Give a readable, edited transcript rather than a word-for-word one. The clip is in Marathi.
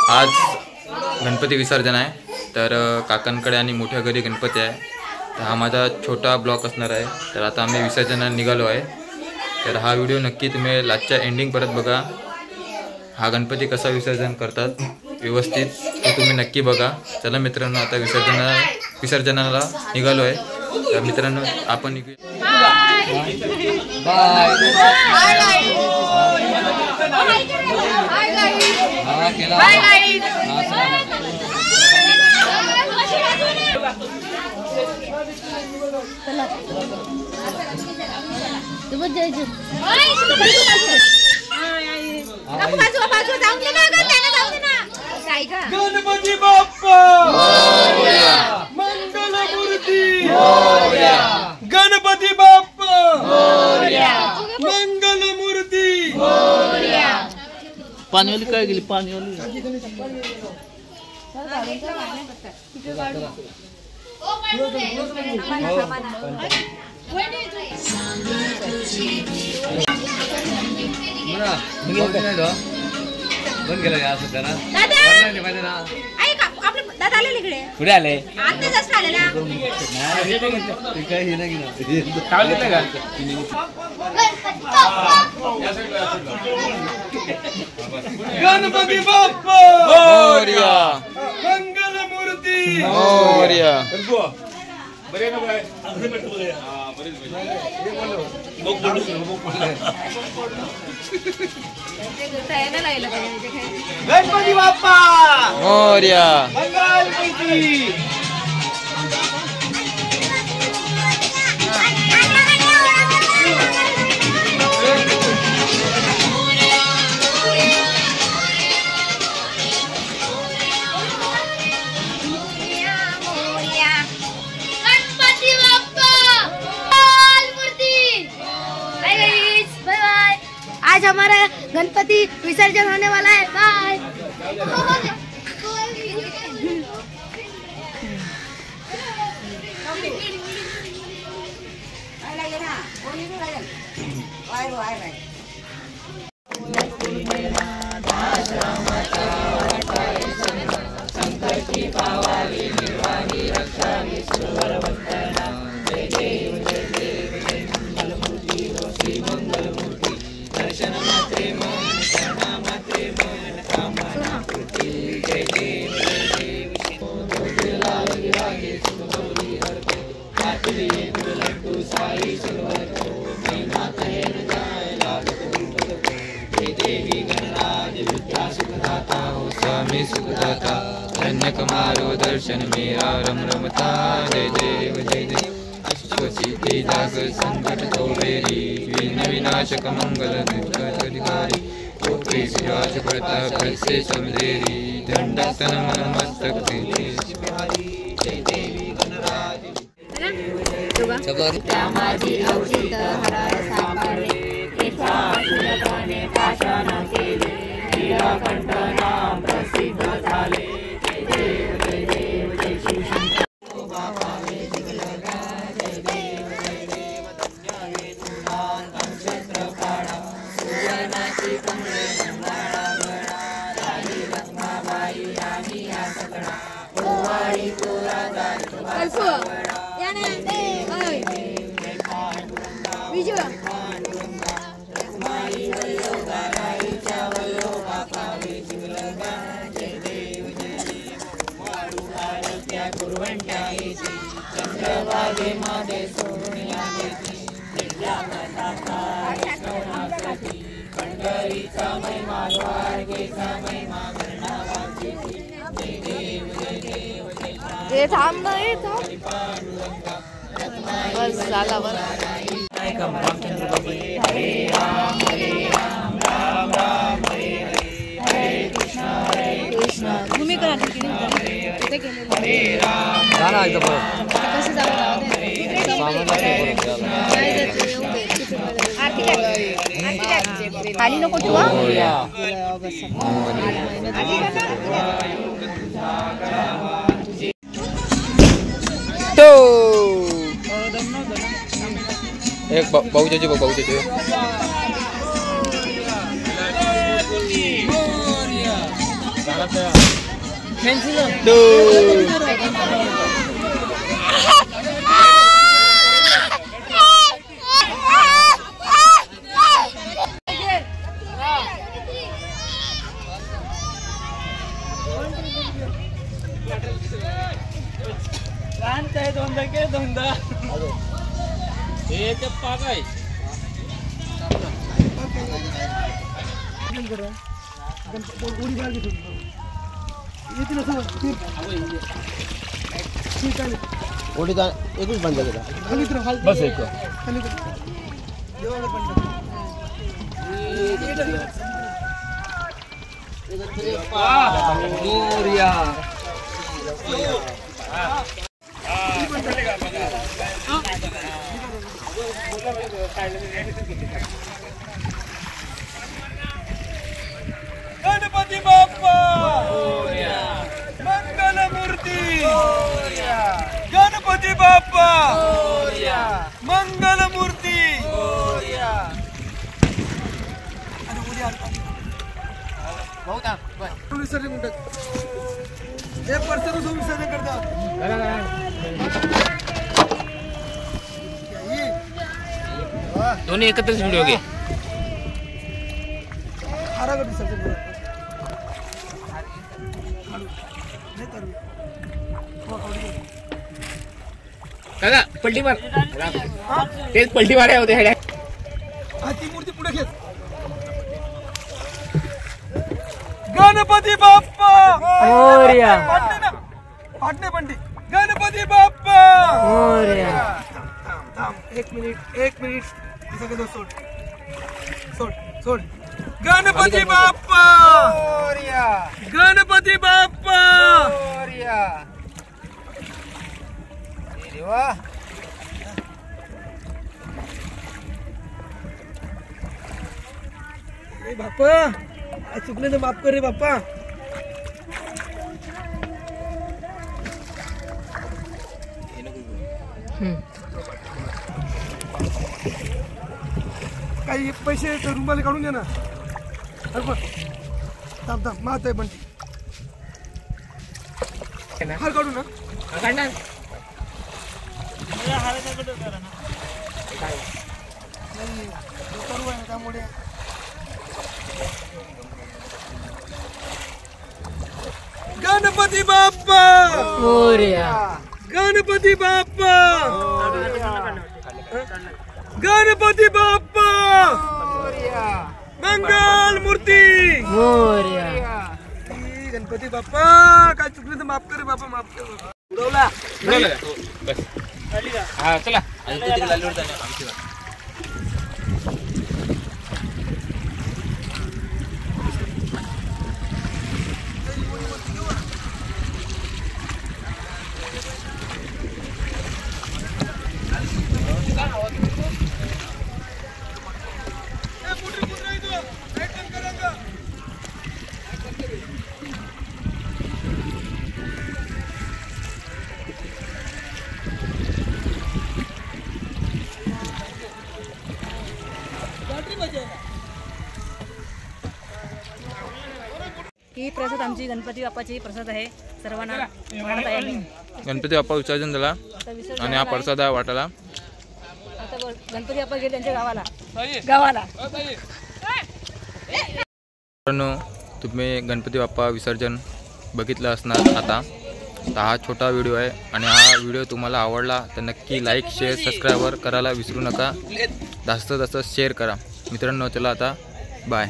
आज गणपती विसर्जन आहे, तर काकांकडे आणि मोठ्या घरी गणपती आहे. तर हा माझा छोटा ब्लॉग असणार आहे. तर आता आम्ही विसर्जनाला निघालो आहे. तर हा व्हिडिओ नक्की तुम्ही लास्टच्या एंडिंग परत बघा. हा गणपती कसा विसर्जन करतात व्यवस्थित ते तुम्ही नक्की बघा. चला मित्रांनो, आता विसर्जनाला निघालो आहे. तर मित्रांनो आपण गणपती बाप्पा मंगलमूर्ती, गणपती बाप्पा मंगलमूर्ती. पाणीवाली काय गेली? पाणीवाली बंद केलं या असं करा. दादा आले इकडे. कुठे आले? आता जस्ट आलेला. गणपती बाप्पा मोरया, मंगलमूर्ती मोरया. गणपती बाप्पा मोरया. मंगलमूर्ती. आज हमारा गणपति विसर्जन होने वाला है. बाय. स्वामी सुखदाता धन्य कमारो दर्शन मेरा रम रमता. जय देव जय देव अश्वसिद्धि जाग संकट तोड़ेरी. विघ्न विनाशक मंगल अधिकारी. ओके विराज प्रताप से समदेरी. दंडस्तन मन मस्तक जय देवी गणराज. त्यामाजी औषध हराय सापडले. तेथा फुलकाने पाषाण केले. नीलकंठना प्रसिद्ध झाले. जय देव जय देव जय शिवशंकर. बाबा वे जिगलगा. जय देव जय देव धन्य वे तुझा नक्षत्र काढा. सुवर्णाची कमळे मंगळा गळा. राणी रखमाबाई आणि या सकळा. ओवाळी तोरा जातो वासवडा. चंद्रभागे मध्ये सोनिया देती. पंढरीचा महिमा द्वारकेचा महिमा कर्णावाची. जय देव जय देव जय ये थांब ना, ये थांब. बस झाला बस. हरे राम राम राम हरे हरे. हरे कृष्ण तुम्ही करा तिथे केलेलं. हरे राम जाना एकदा परत. कसं जावं खाली नको ठेवा. एक बहुजाची बघ बहुजाची. Gracias. एकच बंद केला बस एक गणपती बाप्पा मंगल मूर्ती गणपती बाप्पा मंगल मूर्ती विसर्जन म्हणतात हे परत विसर्जन करतात दोन्ही एकत्रच व्हिडिओ घे विसर्जन करतात काका पलटी मार तेच पलटी माराय होते हेड्या ती मूर्ती पुढे घेत गणपती बाप्पा मोरया पाटणे पंडी गणपती बाप्पा मोरया एक मिनिट सगळं सोड सोड सोड गणपती बाप्पा गणपती बाप्पा बाप्पा चुकले तर माफ कर रे बाप्पा काही पैसे रुमाले काढून घे ना थांब थांब मात आहे पण हार काढू ना काढणार त्यामुळे गणपती बाप्पा मोरया गणपती बाप्पा गणपती बाप्पा मंगल मूर्ती मोरया गणपती बाप्पा काय चुकलं तर माफ कर बाप्पा माफ कर उडवला हा चला ही प्रसाद आमची गणपती बाप्पाची प्रसाद आहे सर्वांना वाढत आहे आम्ही. गणपती बाप्पा विसर्जन झाला आता विसर्जन आणि हा झाला प्रसाद आहे वाटाला. आता गणपती बाप्पा गेले त्यांच्या गावाला मित्रांनो, तुम्ही गणपती बाप्पा विसर्जन बघितलं असणार आता. तर हा छोटा व्हिडिओ आहे आणि हा व्हिडिओ तुम्हाला आवडला तर नक्की लाईक शेअर सबस्क्राईबर करायला विसरू नका. जास्त शेअर करा मित्रांनो. चला आता बाय.